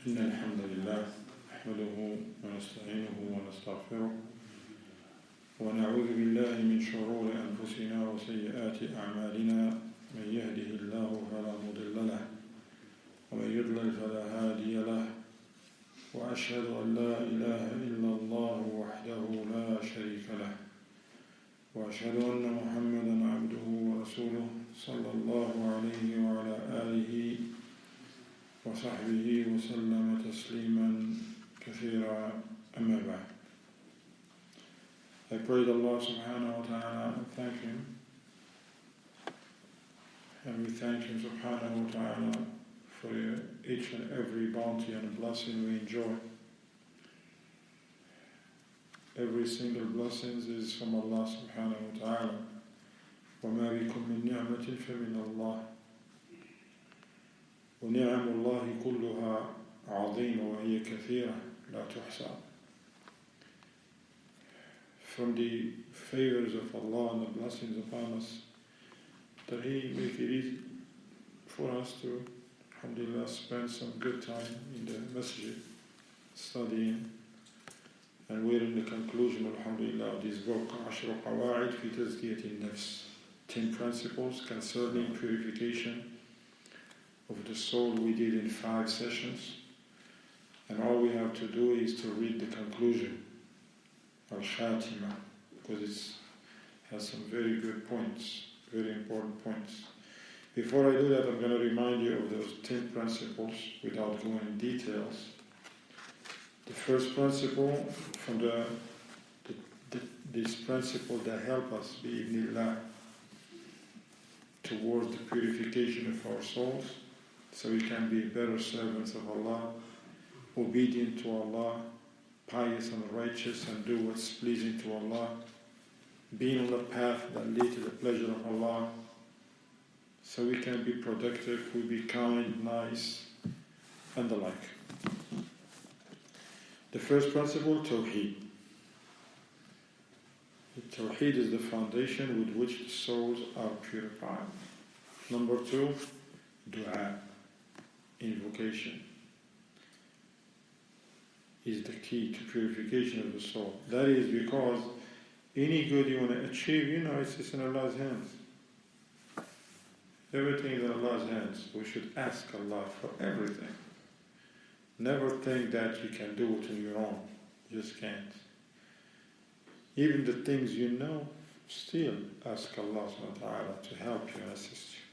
إن الحمد لله نحمده ونستعينه ونستغفره ونعوذ بالله من شرور أنفسنا وسيئات أعمالنا من يهده الله فلا مضل له ومن يضلل فلا هادي له وأشهد أن لا إله إلا الله وحده لا شريك له وأشهد أن محمدا عبده ورسوله صلى الله عليه وعلى آله وصحبه وسلم تسليما كثيرا أما بعد. I prayed Allah subhanahu wa ta'ala and thank Him, and we thank Him subhanahu wa ta'ala for each and every bounty and blessing we enjoy. Every single blessing is from Allah subhanahu wa ta'ala. وَمَا بِكُم مِّن نِعْمَةٍ فَمِنَ اللَّهِ ونعم الله كلها عظيمة وهي كثيرة لا تحصى. From the favors of Allah and the blessings upon us, that He make it easy for us to, alhamdulillah, spend some good time in the masjid, studying, and we're in the conclusion, alhamdulillah, of this book, 10 قواعد في تزكية النفس, 10 principles concerning purification of the soul. We did in 5 sessions, and all we have to do is to read the conclusion, al-Khatima, because it has some very good points, very important points. Before I do that, I'm going to remind you of those 10 principles without going in details. The first principle from this principle that help us, bi'idhnillah, towards the purification of our souls, so we can be better servants of Allah, obedient to Allah, pious and righteous, and do what's pleasing to Allah, being on the path that leads to the pleasure of Allah, so we can be productive, we be kind, nice, and the like. The first principle, Tawheed. Tawheed is the foundation with which the souls are purified. Number 2, Dua, invocation, is the key to purification of the soul. That is because any good you want to achieve, it's in Allah's hands. Everything is in Allah's hands. We should ask Allah for everything. Never think that you can do it on your own. You just can't. Even the things you know, still ask Allah subhanahu wa ta'ala to help you and assist you.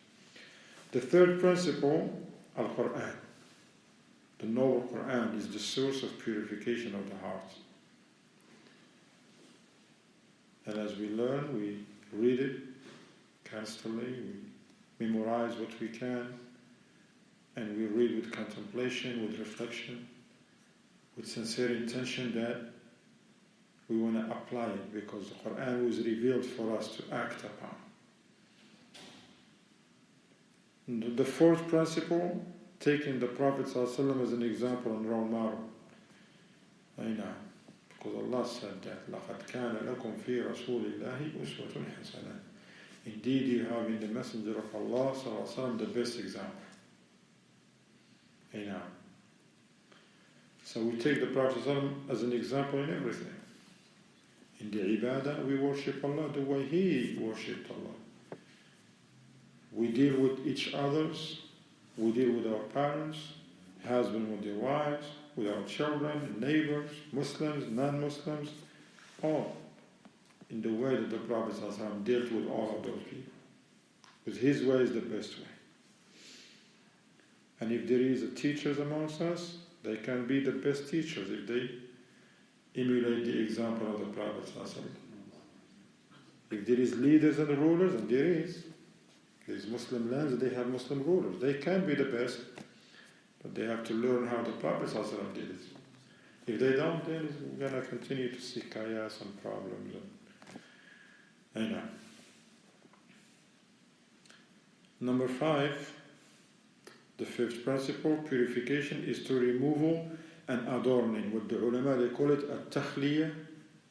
The third principle, Al-Quran. The noble Quran is the source of purification of the heart. And as we learn, we read it constantly, we memorize what we can, and we read with contemplation, with reflection, with sincere intention that we want to apply it, because the Quran was revealed for us to act upon. The fourth principle, taking the Prophet ﷺ as an example and role model. Because Allah said that, لَقَدْ كَانَ لَكُمْ فِي رَسُولِ اللَّهِ أُسْوَةٌ حَسَنَةٌ. Indeed, you have in the Messenger of Allah ﷺ the best example. So we take the Prophet ﷺ as an example in everything. In the ibadah, we worship Allah the way He worshipped Allah. We deal with each others, we deal with our parents, husbands with their wives, with our children, neighbors, Muslims, non-Muslims, all in the way that the Prophet ﷺ dealt with all of those people. Because his way is the best way. And if there is a teachers amongst us, they can be the best teachers if they emulate the example of the Prophet ﷺ. If there is leaders and rulers, and there's Muslim lands, they have Muslim rulers. They can be the best, but they have to learn how the Prophet ﷺ did it. If they don't, then we're going to continue to see chaos and problems. Number 5, the fifth principle, purification, is to removal and adorning. What the ulama, they call it at-takhliya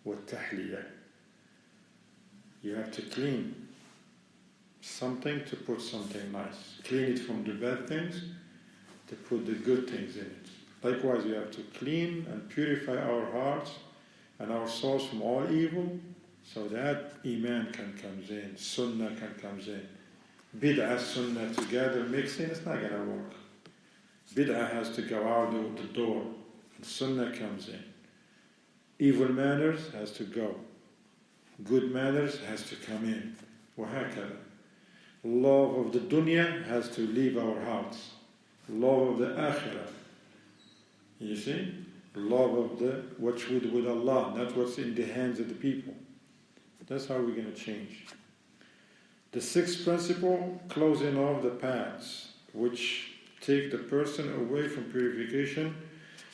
wa tahliya. You have to clean something to put something nice. Clean it from the bad things to put the good things in it. Likewise, we have to clean and purify our hearts and our souls from all evil, so that Iman can come in, Sunnah can come in. Bid'ah, Sunnah together mixing, it's not going to work. Bid'ah has to go out the door, and Sunnah comes in. Evil manners has to go. Good manners has to come in. وهكذا. Love of the dunya has to leave our hearts. Love of the akhirah. You see? Love of the what's with Allah, not what's in the hands of the people. That's how we're going to change. The sixth principle, closing off the paths, which take the person away from purification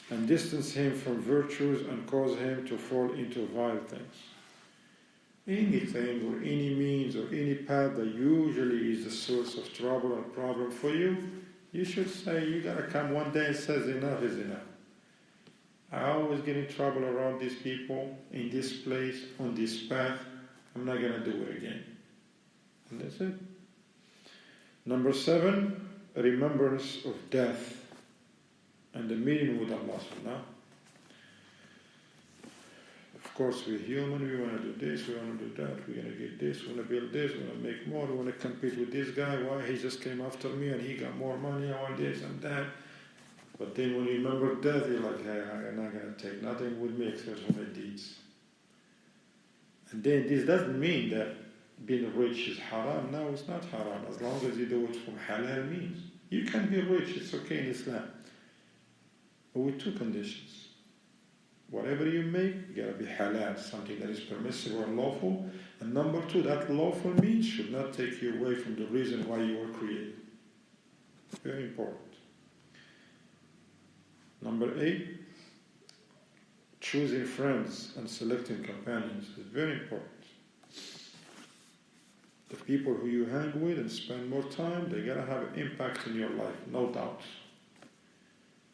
and distance him from virtues and cause him to fall into vile things. Anything or any means or any path that usually is the source of trouble or problem for you, you should say, you gotta come one day and says enough is enough. I always get in trouble around these people, in this place, on this path. I'm not gonna do it again. And that's it. Number 7, remembrance of death and the meeting with Allah Subhanahu. Of course, we're human, we want to do this, we want to do that, we're going to get this, we want to build this, we want to make more, we want to compete with this guy, why he just came after me and he got more money, all this and that. But then when you remember death, you're like, hey, I'm not going to take nothing with me except for my deeds. And then this doesn't mean that being rich is haram. No, it's not haram, as long as you do it from halal means. You can be rich, it's okay in Islam. But with 2 conditions. Whatever you make, you gotta be halal, something that is permissible and lawful. And number 2, that lawful means should not take you away from the reason why you were created. Very important. Number 8, choosing friends and selecting companions is very important. The people who you hang with and spend more time, they gotta have an impact in your life, no doubt.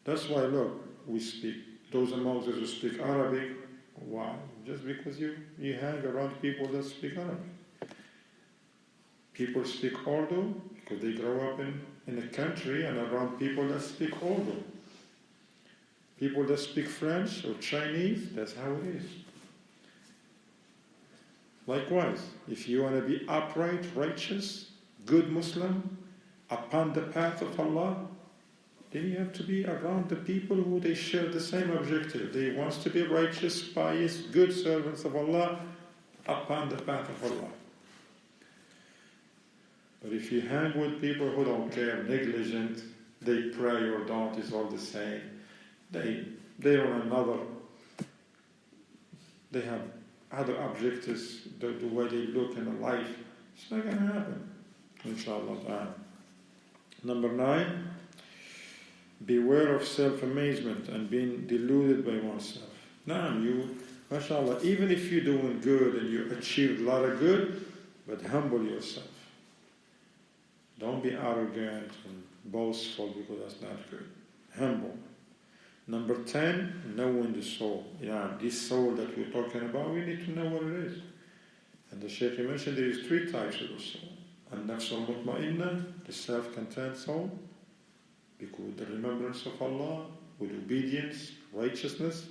That's why, look, we speak. Those amongst us who speak Arabic, why? Just because you hang around people that speak Arabic. People speak Urdu because they grow up in a country and around people that speak Urdu. People that speak French or Chinese, that's how it is. Likewise, if you want to be upright, righteous, good Muslim, upon the path of Allah, then you have to be around the people who they share the same objective. They want to be righteous, pious, good servants of Allah upon the path of Allah. But if you hang with people who don't care, negligent, they pray or don't, it's all the same. They have other objectives, the way they look in life. It's not going to happen, inshallah. Number 9, beware of self-amazement and being deluded by oneself. Now, you, mashallah, even if you're doing good and you achieved a lot of good, but humble yourself. Don't be arrogant and boastful because that's not good. Humble. Number 10, knowing the soul. Yeah, this soul that we're talking about, we need to know what it is. And the Shaykh mentioned there is 3 types of the soul. An-nafs al-mutma'inna, the self-content soul, with the remembrance of Allah, with obedience, righteousness.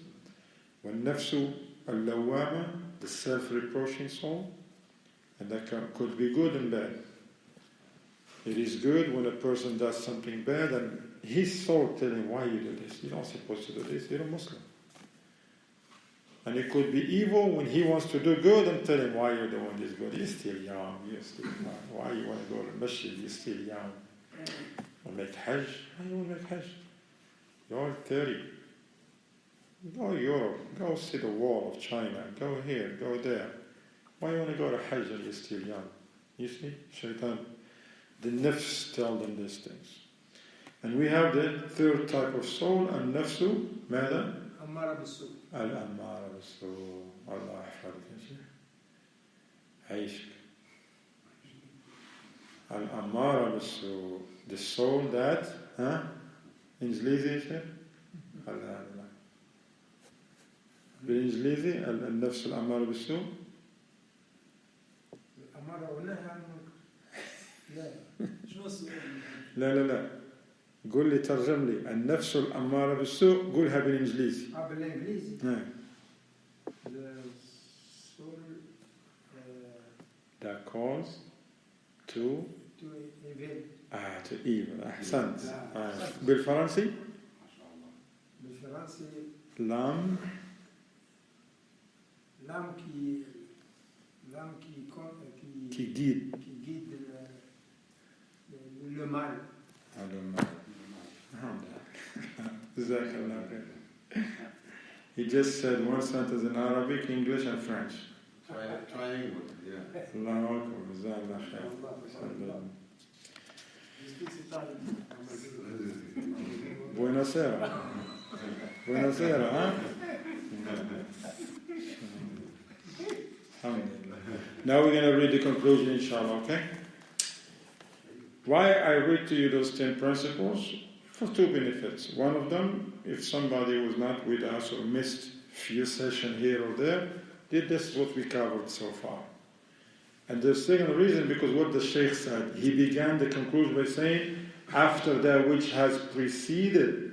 Wal-nafsu al-lawwama, the self-reproaching soul. And that could be good and bad. It is good when a person does something bad and his soul tells him, why you do this? You're not supposed to do this. You're a Muslim. And it could be evil when he wants to do good and tell him, why you're doing this good? You're still young. Why you want to go to masjid? You're still young. Or make hajj? Why you want to make hajj? You're 30. Go to Europe. Go see the wall of China. Go here. Go there. Why you want to go to hajj and you're still young? You see? Shaitan. The nafs tell them these things. And we have the 3rd type of soul, al-nafsu, ماذا? أمارة بالسوء. الأمارة بالسوء. الله يحفظك يا شيخ. عيشك. الأمارة بالسوء. The soul that, إنجليزي يا شيخ؟ لا. بالإنجليزي النفس الأمارة بالسوء. الأمارة والنهي عن المنكر. لا. شنو السؤال؟ لا. قول لي ترجم لي النفس الأمارة بالسوء قولها بالإنجليزي. بالإنجليزي. نعم. The soul that calls to evil. to evil. أحسنت. بالفرنسي؟ بالفرنسي l'âme qui guide le mal. le mal. Jazakallah khair. He just said one sentence in Arabic, English and French. Triangle, yeah. Allahu Akbar. Jazakallah khair. Buonasera. Buonasera, huh? Now we're going to read the conclusion, inshallah, okay? Why I read to you those 10 principles? For two benefits. One of them, if somebody was not with us or missed a few sessions here or there, this is what we covered so far. And the second reason, because what the Shaykh said, he began the conclusion by saying, after that which has preceded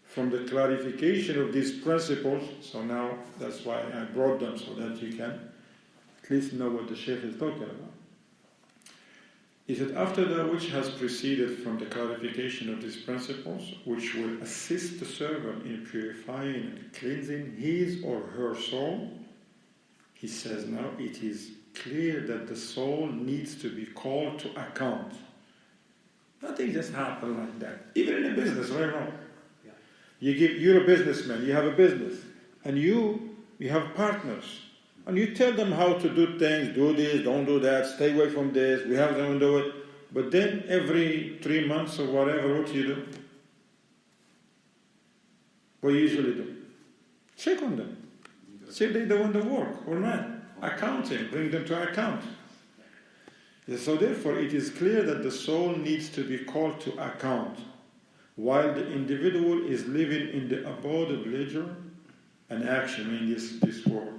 from the clarification of these principles, so now that's why I brought them so that you can at least know what the Shaykh is talking about. He said, after that which has preceded from the clarification of these principles, which will assist the servant in purifying and cleansing his or her soul, he says now it is clear that the soul needs to be called to account. Nothing just happens like that. Even in a business, right now. You're a businessman, you have a business, and you have partners. And you tell them how to do things, do this, don't do that, stay away from this, we have them do it. But then every 3 months or whatever, what do you do? What do you usually do? Check on them. See if they're doing the work or not. Accounting, bring them to account. So therefore, it is clear that the soul needs to be called to account while the individual is living in the abode of leisure and action in this world.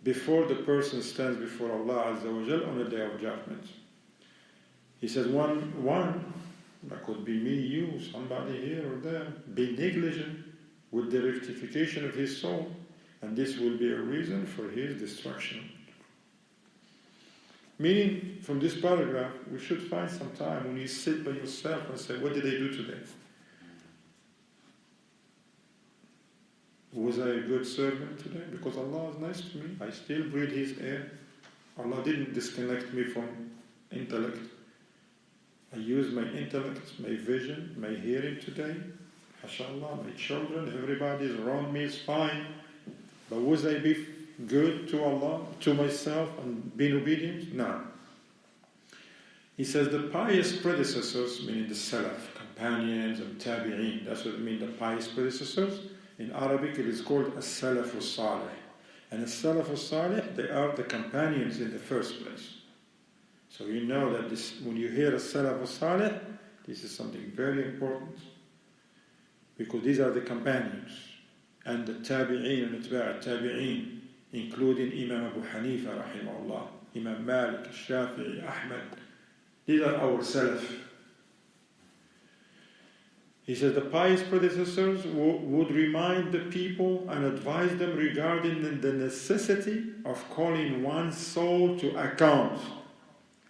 Before the person stands before Allah Azza wa Jal on the day of judgment. He says, one, that could be me, you, somebody here or there, be negligent with the rectification of his soul, and this will be a reason for his destruction. Meaning, from this paragraph, we should find some time when you sit by yourself and say, what did I do today? Was I a good servant today? Because Allah is nice to me. I still breathe His air. Allah didn't disconnect me from intellect. I use my intellect, my vision, my hearing today. MashaAllah, my children, everybody is around me is fine. But was I be good to Allah, to myself, and being obedient? No. He says the pious predecessors, meaning the Salaf, companions and Tabi'een, that's what it means, the pious predecessors. In Arabic it is called as-Salaf al-Salih. And as-Salaf al-Salih, they are the companions in the first place. So you know that this, when you hear as-Salaf al-Salih, this is something very important. Because these are the companions. And the Tabi'een and Atba' Tabi'een, including Imam Abu Hanifa, rahimahullah, Imam Malik, Shafi'i, Ahmad. These are our Salaf. He says the pious predecessors would remind the people and advise them regarding the necessity of calling one's soul to account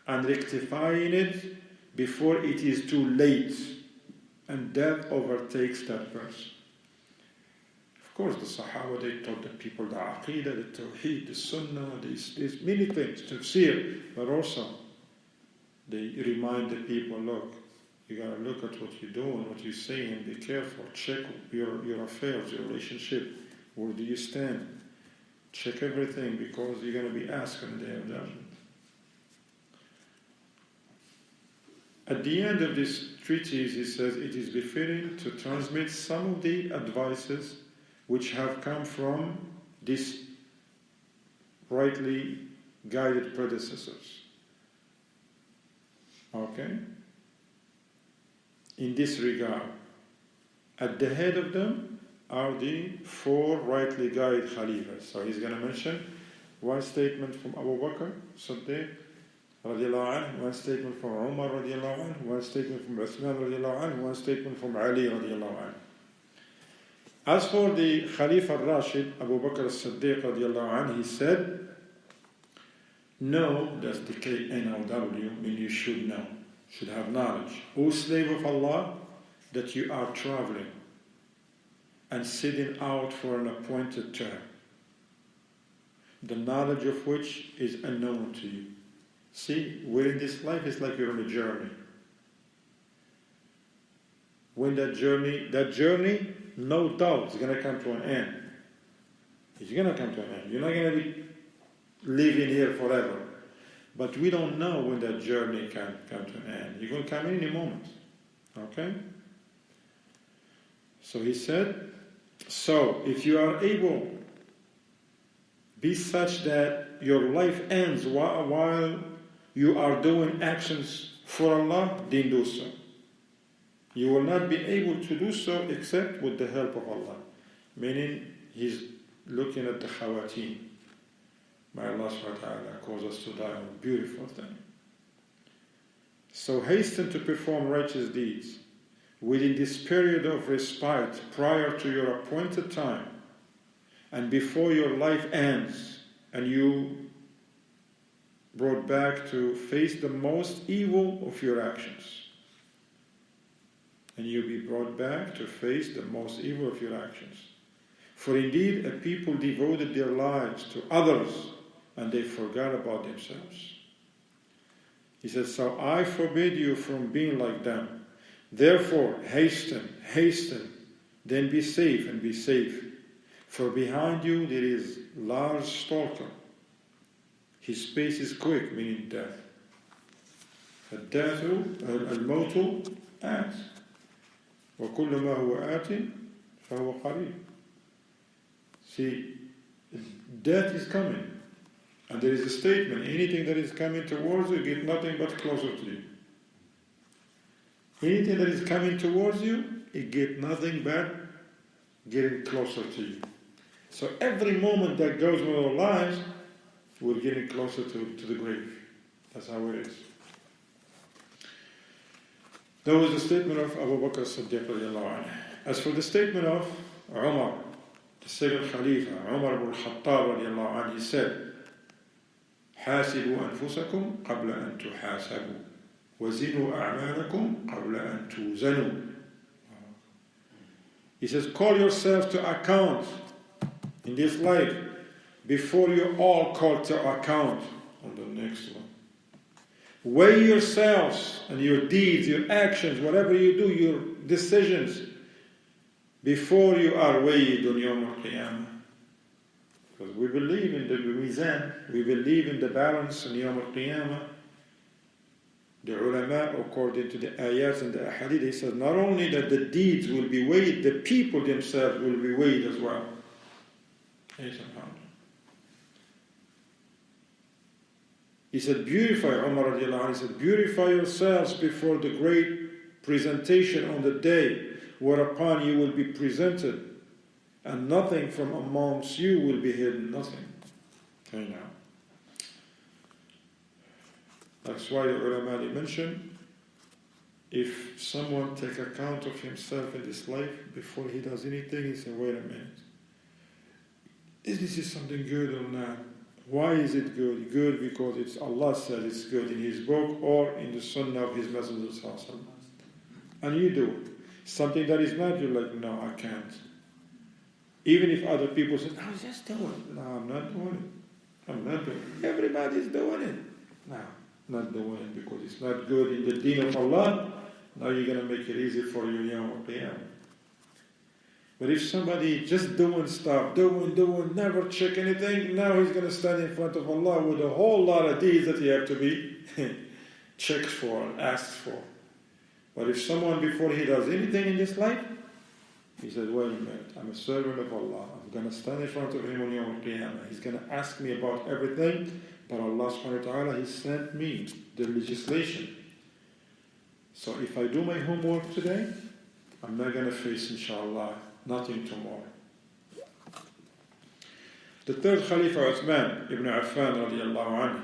and rectifying it before it is too late and death overtakes that person. Of course, the Sahaba, they taught the people the Aqidah, the Tawheed, the Sunnah, these many things, tafsir, but also they remind the people, look, you got to look at what you're doing, what you're saying, be careful, check your affairs, your relationship, where do you stand? Check everything because you're going to be asked on the day of judgment. At the end of this treatise, he says, it is befitting to transmit some of the advices which have come from these rightly guided predecessors. Okay? In this regard, at the head of them are the 4 rightly guided Khalifas. So he's going to mention one statement from Abu Bakr, Siddiq, radiallahu anhu, one statement from Umar radiallahu anhu, one statement from Uthman radiallahu anhu, one statement from Ali radiallahu anhu. As for the Khalifa al-Rashid, Abu Bakr as-Siddiq radiallahu anhu, he said, know, that's the K-N-O-W, mean you should know, should have knowledge. O slave of Allah, that you are traveling and sitting out for an appointed term, the knowledge of which is unknown to you. See, we're in this life, it's like you're on a journey. When that journey, no doubt, is going to come to an end. It's going to come to an end. You're not going to be living here forever. But we don't know when that journey can come to an end. You're going to come in any moment. Okay? So he said, so if you are able, be such that your life ends while you are doing actions for Allah, then do so. You will not be able to do so except with the help of Allah. Meaning, he's looking at the khawateen. May Allah subhanahu wa ta'ala cause us to die on a beautiful thing. So hasten to perform righteous deeds within this period of respite prior to your appointed time and before your life ends and you brought back to face the most evil of your actions. And you'll be brought back to face the most evil of your actions. For indeed, a people devoted their lives to others, and they forgot about themselves. He says, so I forbid you from being like them. Therefore, hasten, then be safe and be safe. For behind you there is large stalker. His pace is quick, meaning death. الموت آت وكل ما هو آت فهو قريب. See, death is coming. And there is a statement, anything that is coming towards you, get nothing but closer to you. Anything that is coming towards you, it get nothing but getting closer to you. So every moment that goes with our lives, we're getting closer to the grave. That's how it is. That was the statement of Abu Bakr as-Siddiq radiallahu anhu. As for the statement of Umar, the second Khalifa, Umar ibn al-Khattab radiallahu anhu, he said, حاسبوا أنفسكم قبل أن تحاسبوا وزنوا أعمالكم قبل أن توزنوا. He says, call yourselves to account in this life before you're all called to account on the next one. Weigh yourselves and your deeds, your actions, whatever you do, your decisions, before you are weighed on Yawm al-Qiyamah. Because we believe in the mizan, we believe in the balance on Yawm al-Qiyamah. The ulama, according to the ayats and the ahadith, they said not only that the deeds will be weighed, the people themselves will be weighed as well. He said, Umar radiallahu anhu, he said, purify yourselves before the great presentation on the day whereupon you will be presented, and nothing from amongst you will be hidden, nothing. Okay, now. That's why the ulama mentioned, if someone take account of himself in this life before he does anything, he say, wait a minute, is this something good or not? Why is it good? Good because it's Allah said it's good in His book or in the Sunnah of His Messenger. And you do it. Something that is not, you're like, no, I can't. Even if other people say, no, just do it. No, I'm not doing it. I'm not doing it. Everybody's doing it. No, not doing it because it's not good in the deen of Allah. Now you're going to make it easy for you, Yawm al-Qiyamah. But if somebody just doing stuff, doing, never check anything, now he's going to stand in front of Allah with a whole lot of deeds that he have to be checked for and asked for. But if someone, before he does anything in this life, he says, wait a minute, I'm a servant of Allah. I'm going to stand in front of Him on Yawm al-Qiyamah. He's going to ask me about everything, but Allah subhanahu wa ta'ala, He sent me the legislation. So if I do my homework today, I'm not going to face, inshallah, nothing tomorrow. The third Khalifa, Uthman ibn Affan radiallahu anhu,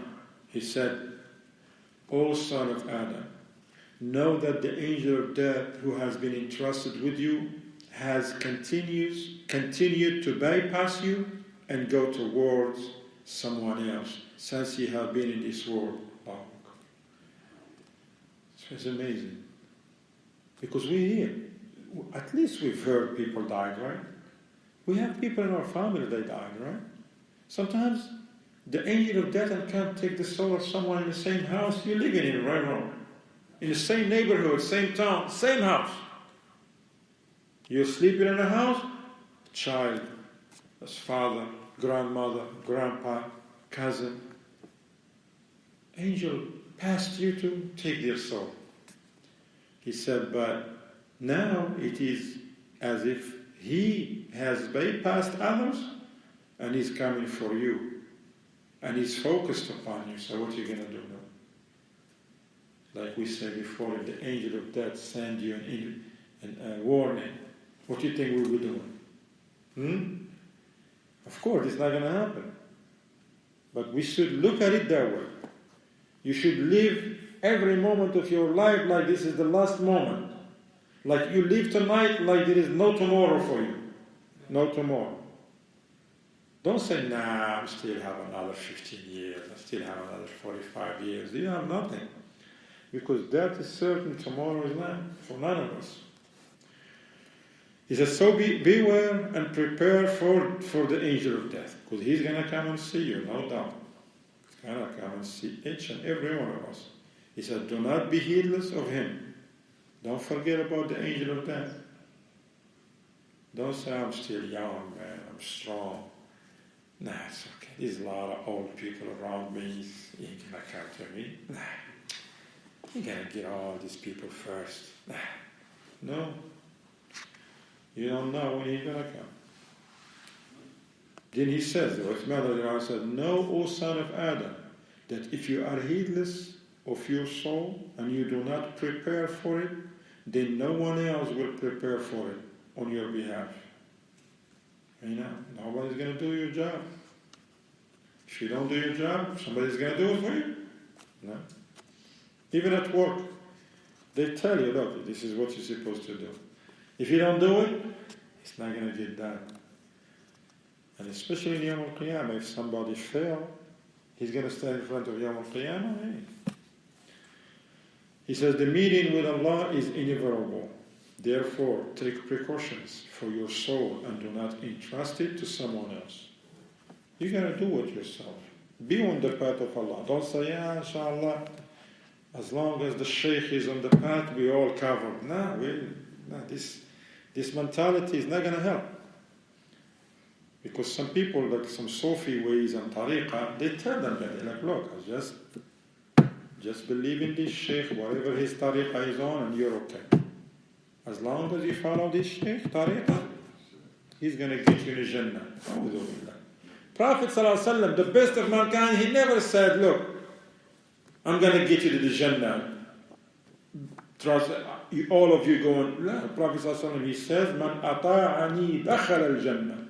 he said, O son of Adam, know that the angel of death who has been entrusted with you has continued to bypass you and go towards someone else since you have been in this world long. So it's amazing. Because we're here. At least we've heard people died, right? We have people in our family that died, right? Sometimes the angel of death can't take the soul of someone in the same house you're living in, right or wrong? In the same neighborhood, same town, same house. You're sleeping in a house, child, as father, grandmother, grandpa, cousin. Angel passed you to take their soul. He said, but now it is as if he has bypassed others and he's coming for you. And he's focused upon you. So what are you going to do now? Like we said before, if the angel of death sends you a warning, what do you think we'll be doing? Of course, it's not going to happen. But we should look at it that way. You should live every moment of your life like this is the last moment. Like you live tonight like there is no tomorrow for you. No tomorrow. Don't say, nah, I still have another 15 years. I still have another 45 years. You have nothing. Because death is certain, tomorrow is not for none of us. He says, so beware and prepare for the angel of death. Because he's going to come and see you, no doubt. He's going to come and see each and every one of us. He said, do not be heedless of him. Don't forget about the angel of death. Don't say, I'm still young, man. I'm strong. Nah, it's okay. There's a lot of old people around me. He ain't going to come to me. Nah. You're going to get all these people first. Nah. No. You don't know when he's going to come. Then he says, Uthman said, know, O son of Adam, that if you are heedless of your soul and you do not prepare for it, then no one else will prepare for it on your behalf. You know, nobody's going to do your job. If you don't do your job, somebody's going to do it for you. No. Even at work, they tell you, look, this is what you're supposed to do. If you don't do it, it's not going to get done. And especially in Yawm al-Qiyamah, if somebody fails, he's going to stand in front of Yawm al-Qiyamah. Hey. He says, the meeting with Allah is inevitable. Therefore, take precautions for your soul and do not entrust it to someone else. You got to do it yourself. Be on the path of Allah. Don't say, yeah, inshallah, as long as the Shaykh is on the path, we all covered. No, this mentality is not going to help. Because some people, like some Sufi ways and tariqah, they tell them that. They're like, look, just believe in this Shaykh, whatever his tariqah is on, and you're okay. As long as you follow this Shaykh tariqah, he's going to get you in Jannah. Prophet ﷺ, the best of mankind, he never said, look, I'm going to get you to the Jannah. Trust, all of you going, no. Prophet ﷺ, he says, Man ata'ani dakhal al-Jannah.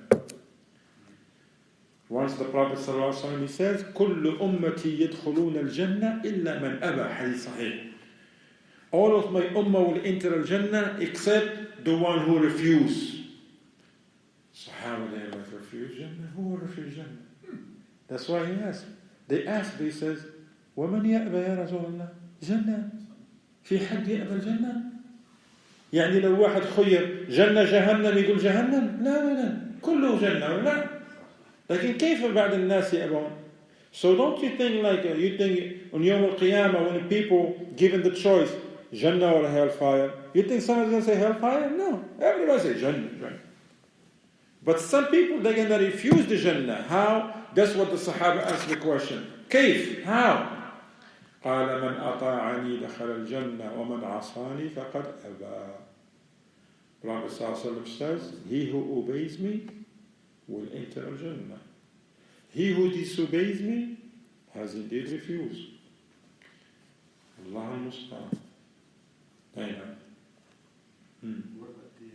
Once the Prophet ﷺ, he says, كل أمتي يدخلون الجنة إلا من أبى. Hadith Sahih. All of my ummah will enter al-Jannah except the one who refused. So how will they refuse Jannah? Who will refuse Jannah? That's why he asked. They asked, he says, ومن يأبى يا رسول الله؟ جنة. في حد يأبى الجنة؟ يعني لو واحد خير جنة جهنم يقول جهنم؟ لا أبدا. كله جنة ولا؟ لكن كيف بعض الناس يأبون? So don't you think like, you think on Yawm al-Qiyamah when people given the choice, Jannah or hellfire, you think someone's going to say hellfire? No. Everybody says Jannah, right? But some people, they're going to refuse the Jannah. How? That's what the Sahaba asked the question. كيف? How? قال من أطاعني دخل الجنة ومن عصاني فقد أبى. Prophet ﷺ says, he who obeys me will enter al-Jannah. He who disobeys me has indeed refused. Allah al-Musta'an. What about the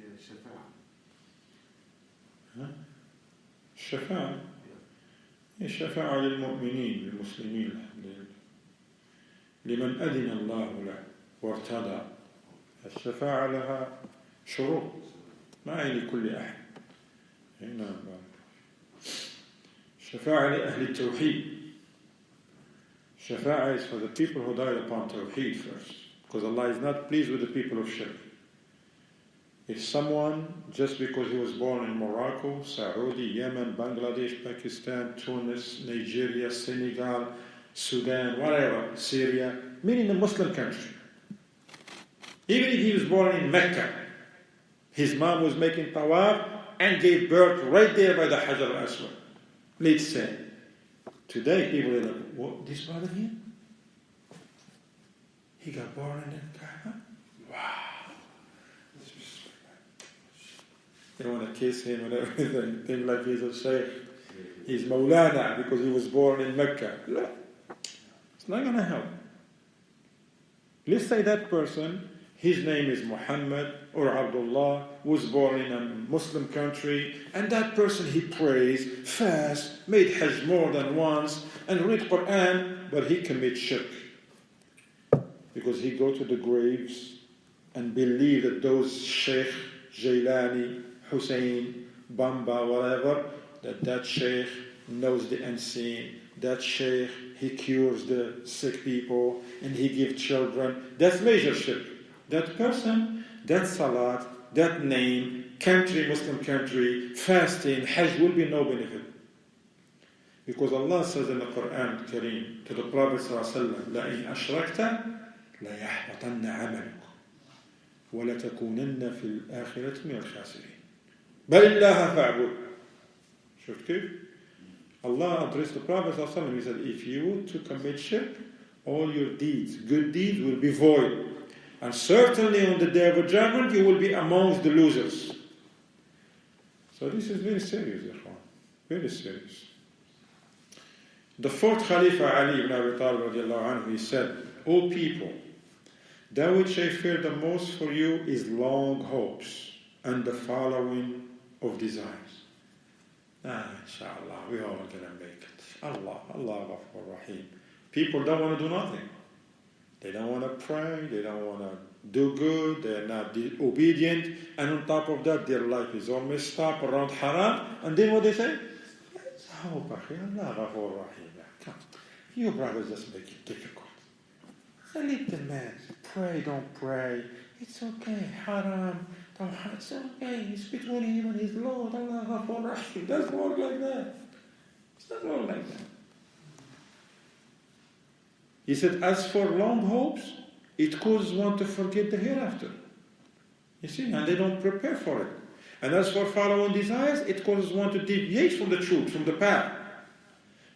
Shafa'ah? الشفاعة هي الشفاعة للمؤمنين للمسلمين. لمن أذن الله له وارتضى. الشفاعة لها شروط ما هي لكل أحد. هنا الشفاعة لأهل التوحيد. Shafa'a is for the people who died upon Tawheed first. Because Allah is not pleased with the people of Shirk. If someone, just because he was born in Morocco, Saudi, Yemen, Bangladesh, Pakistan, Tunis, Nigeria, Senegal, Sudan, whatever, Syria, meaning a Muslim country. Even if he was born in Mecca, his mom was making tawaf and gave birth right there by the Hajar al-Aswad. Let's say. Today people are like, what, this brother here? He got born in the Kaaba? Wow. They want to kiss him and everything, think like he's a sheikh. He's Maulana because he was born in Mecca. Look, it's not going to help. Let's say that person, his name is Muhammad or Abdullah, was born in a Muslim country, and that person he prays, fasts, made Hajj more than once, and read Quran, but he commits shirk. Because he go to the graves and believe that those Sheikh, Jailani, Hussein, Bamba, whatever, that Sheikh knows the unseen, that Sheikh, he cures the sick people, and he gives children. That's major shirk. That person, that salat, that name, country, Muslim country, fasting, Hajj will be no benefit. Because Allah says in the Quran Kareem to the Prophet ﷺ, لَإِنْ أَشْرَكْتَ لَيَحْبَطَنَّ عَمَلُكَ وَلَتَكُونَنَّ فِي الْآخِرَةِ مِنَ الْخَاسِرِينَ بَلِ اللَّهَ فَاعْبُدْ. شفت كيف؟ Allah addressed the Prophet ﷺ, he said, if you to commit shirk, all your deeds, good deeds will be void. And certainly on the day of judgment, you will be amongst the losers. So this is very serious, Ikhwan. Very serious. The fourth Khalifa, Ali ibn Abi Talib radiallahu anhu, he said, O people, that which I fear the most for you is long hopes and the following of desires. Inshallah, we all going to make it. Allah Ghafur Rahim. People don't want to do nothing. They don't want to pray, they don't want to do good, they're not obedient, and on top of that, their life is all messed up around haram, and then what they say? Oh, Allah Ghafur Rahim. Come, you brothers just make it difficult. So let the man pray, don't pray. It's okay, haram, don't, it's okay, it's between him and his Lord, Allah Ghafur Rahim. It doesn't work like that. It doesn't work like that. He said, as for long hopes, it causes one to forget the hereafter. You see, and they don't prepare for it. And as for following desires, it causes one to deviate from the truth, from the path.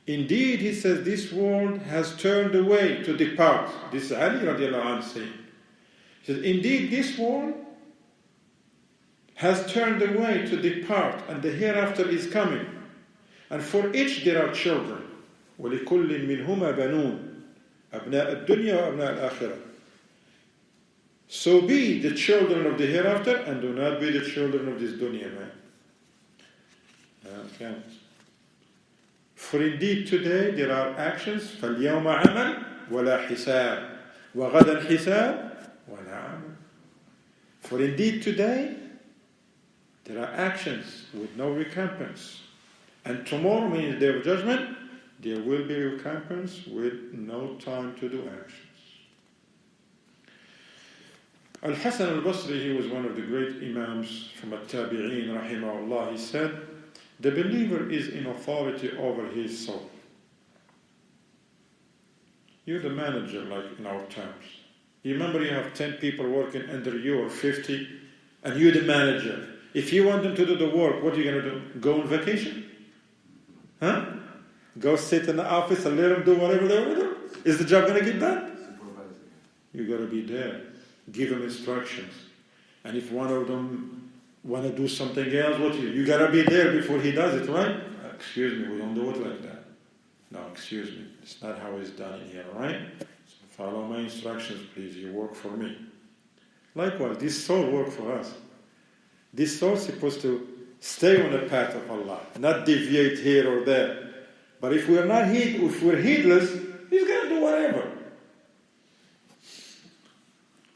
Indeed, he says, this world has turned away to depart. This is Ali radiallahu anhu saying. He says, indeed, this world has turned away to depart, and the hereafter is coming. And for each there are children. وَلِكُلٍّ مِّنْهُمَا بَنُونَ أبناء الدنيا وأبناء الآخرة. So be the children of the hereafter and do not be the children of this dunya, man. Okay. For indeed today there are actions فَالْيَوْمَ عَمَلْ وَلَا حِسَابٍ وَغَدًا حِسَابٍ وَلَا عَمَلٍ. For indeed today there are actions with no recompense, and tomorrow, meaning the day of judgment, there will be recompense with no time to do actions. Al-Hasan al-Basri, he was one of the great imams from At-Tabi'een, rahimahullah. He said, the believer is in authority over his soul. You're the manager, like in our terms. You remember you have 10 people working under you, or 50, and you're the manager. If you want them to do the work, what are you going to do? Go on vacation? Huh? Go sit in the office and let them do whatever they want to do? Is the job going to get done? You got to be there. Give them instructions. And if one of them want to do something else, what you got to be there before he does it, right? Excuse me, we don't do it like that. No, excuse me. It's not how it's done in here, right? So follow my instructions, please. You work for me. Likewise, this soul works for us. This soul is supposed to stay on the path of Allah, not deviate here or there. But if we're not if we're heedless, he's going to do whatever.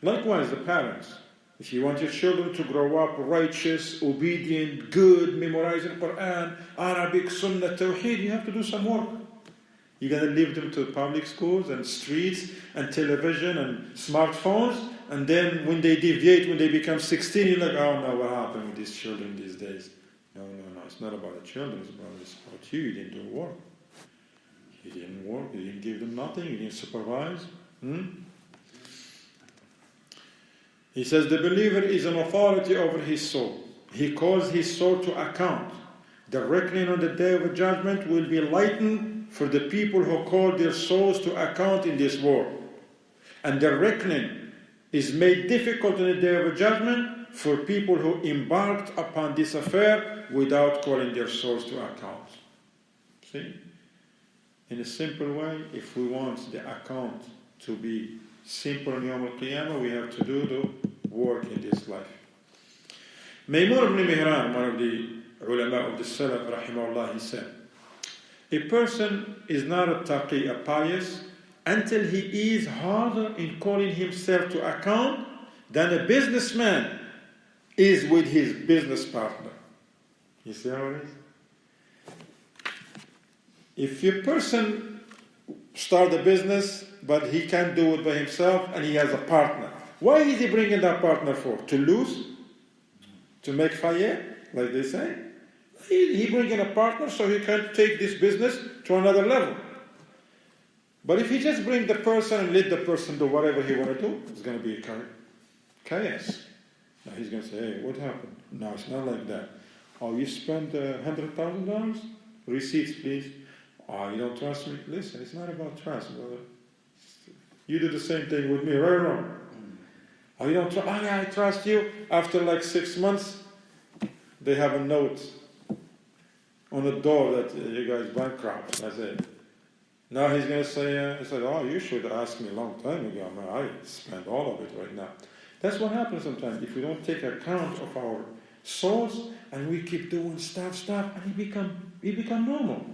Likewise, the parents. If you want your children to grow up righteous, obedient, good, memorizing Quran, Arabic, Sunnah, Tawheed, you have to do some work. You're going to leave them to public schools and streets and television and smartphones, and then when they deviate, when they become 16, you're like, oh no, what happened with these children these days? No, it's not about the children, it's about you. You didn't do work. You didn't work, you didn't give them nothing, you didn't supervise. He says the believer is an authority over his soul. He calls his soul to account. The reckoning on the day of judgment will be lightened for the people who call their souls to account in this world. And the reckoning is made difficult on the day of judgment for people who embarked upon this affair without calling their souls to account. See? In a simple way, if we want the account to be simple on Yawm al-Qiyamah, we have to do the work in this life. Maymun ibn Mihran, one of the ulama of the Salaf, rahimahullah, he said, a person is not a taqi, a pious, until he is harder in calling himself to account than a businessman is with his business partner. You see how it is? If a person start a business, but he can't do it by himself, and he has a partner, why is he bringing that partner for? To lose? To make fayeh, like they say? He bringing a partner so he can take this business to another level. But if he just bring the person and let the person do whatever he want to do, it's going to be chaos. Now he's going to say, hey, what happened? No, it's not like that. Oh, you spent $100,000? Receipts, please. Oh, you don't trust me? Listen, it's not about trust, brother. You do the same thing with me, right or wrong? Oh, you don't trust? Oh, yeah, I trust you. After like 6 months, they have a note on the door that you guys bankrupt. That's it. Now he's going to say, he said, oh, you should ask me a long time ago. Man, I spent all of it right now. That's what happens sometimes. If we don't take account of our souls and we keep doing stuff, and we become normal.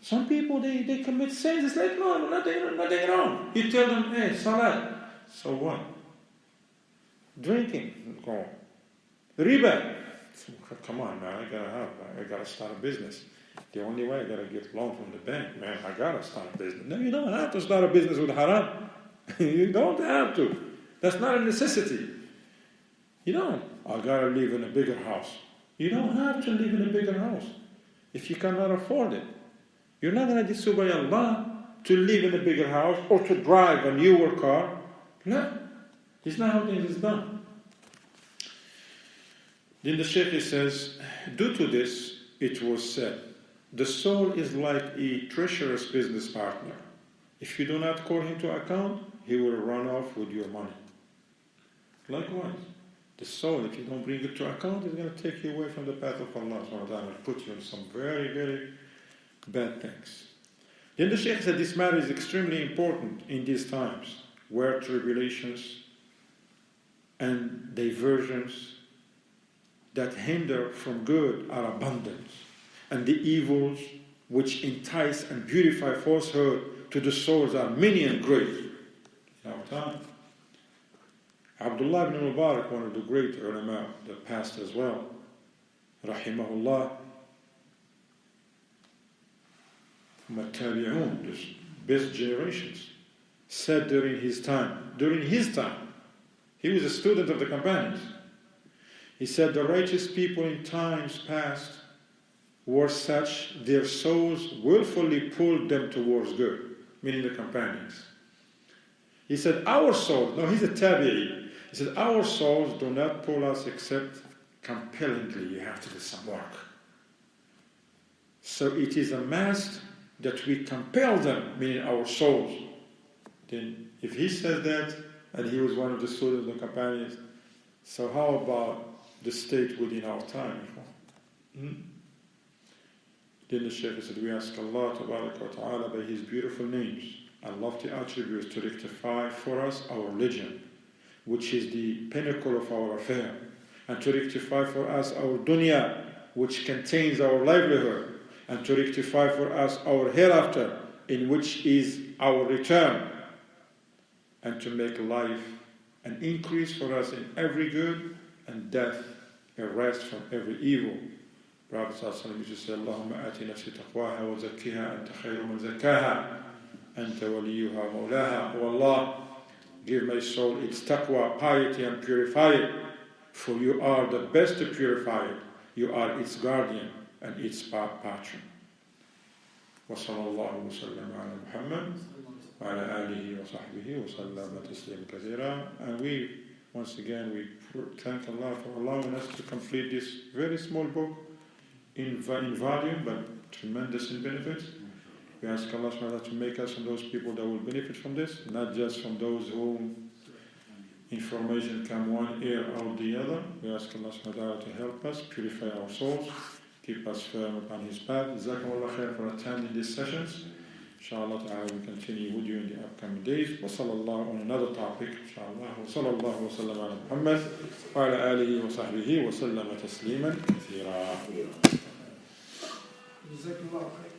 Some people, they commit sins. It's like, no, nothing wrong. You tell them, hey, salat. So what? Drinking. Go on. Riba. Come on, man, I gotta start a business. The only way I gotta get loan from the bank, man, I gotta start a business. No, you don't have to start a business with haram. You don't have to. That's not a necessity. You don't. I gotta live in a bigger house. You don't have to live in a bigger house if you cannot afford it. You're not gonna disobey Allah to live in a bigger house or to drive a newer car. No. It's not how things is done. Then the Shaykh says, due to this, it was said, the soul is like a treacherous business partner. If you do not call him to account, he will run off with your money. Likewise, the soul, if you don't bring it to account, is going to take you away from the path of Allah and put you in some very, very bad things. Then the Shaykh said this matter is extremely important in these times, where tribulations and diversions that hinder from good are abundant, and the evils which entice and beautify falsehood to the souls are many and great. In our time, Abdullah ibn Mubarak, one of the great ulama that passed as well, rahimahullah, Tabi'un, the best generations, said during his time, he was a student of the companions. He said the righteous people in times past were such, their souls willfully pulled them towards good, meaning the companions. He said, our souls, no, he's a tabi'i. He said, our souls do not pull us except compellingly. You have to do some work. So it is a must that we compel them, meaning our souls. Then if he said that, and he was one of the students and companions, so how about the state within our time? Then the Shaykh said, we ask Allah Ta'ala by His beautiful names and lofty attributes to rectify for us our religion, which is the pinnacle of our affair, and to rectify for us our dunya, which contains our livelihood, and to rectify for us our hereafter, in which is our return, and to make life an increase for us in every good, and death, a rest from every evil. Prophet ﷺ used to say, Allahumma ati nafsi taqwaha wa zakkiha anta khayru man zakkaha anta waliyuha mawlaha. O Allah, give my soul its taqwa, piety, and purify it, for you are the best to purify it. You are its guardian and its patron. وصلى الله وسلم على محمد وعلى آله وصحبه وسلم تسليما كثيرا. And we, once again, we thank Allah for allowing us to complete this very small book in volume, but tremendous in benefits. We ask Allah subhanahu wa ta'ala to make us from those people that will benefit from this, not just from those who information come one ear out the other. We ask Allah subhanahu wa ta'ala to help us, purify our souls, keep us firm upon His path. Jazakumullah khair for attending these sessions. Inshallah ta'ala we continue with you in the upcoming days. Wa sallallahu on another topic. Inshallah. Wa sallallahu wa sallam ala Muhammad wa ala alihi wa sahbihi wa sallama tasliman kathira. جزاك الله خير.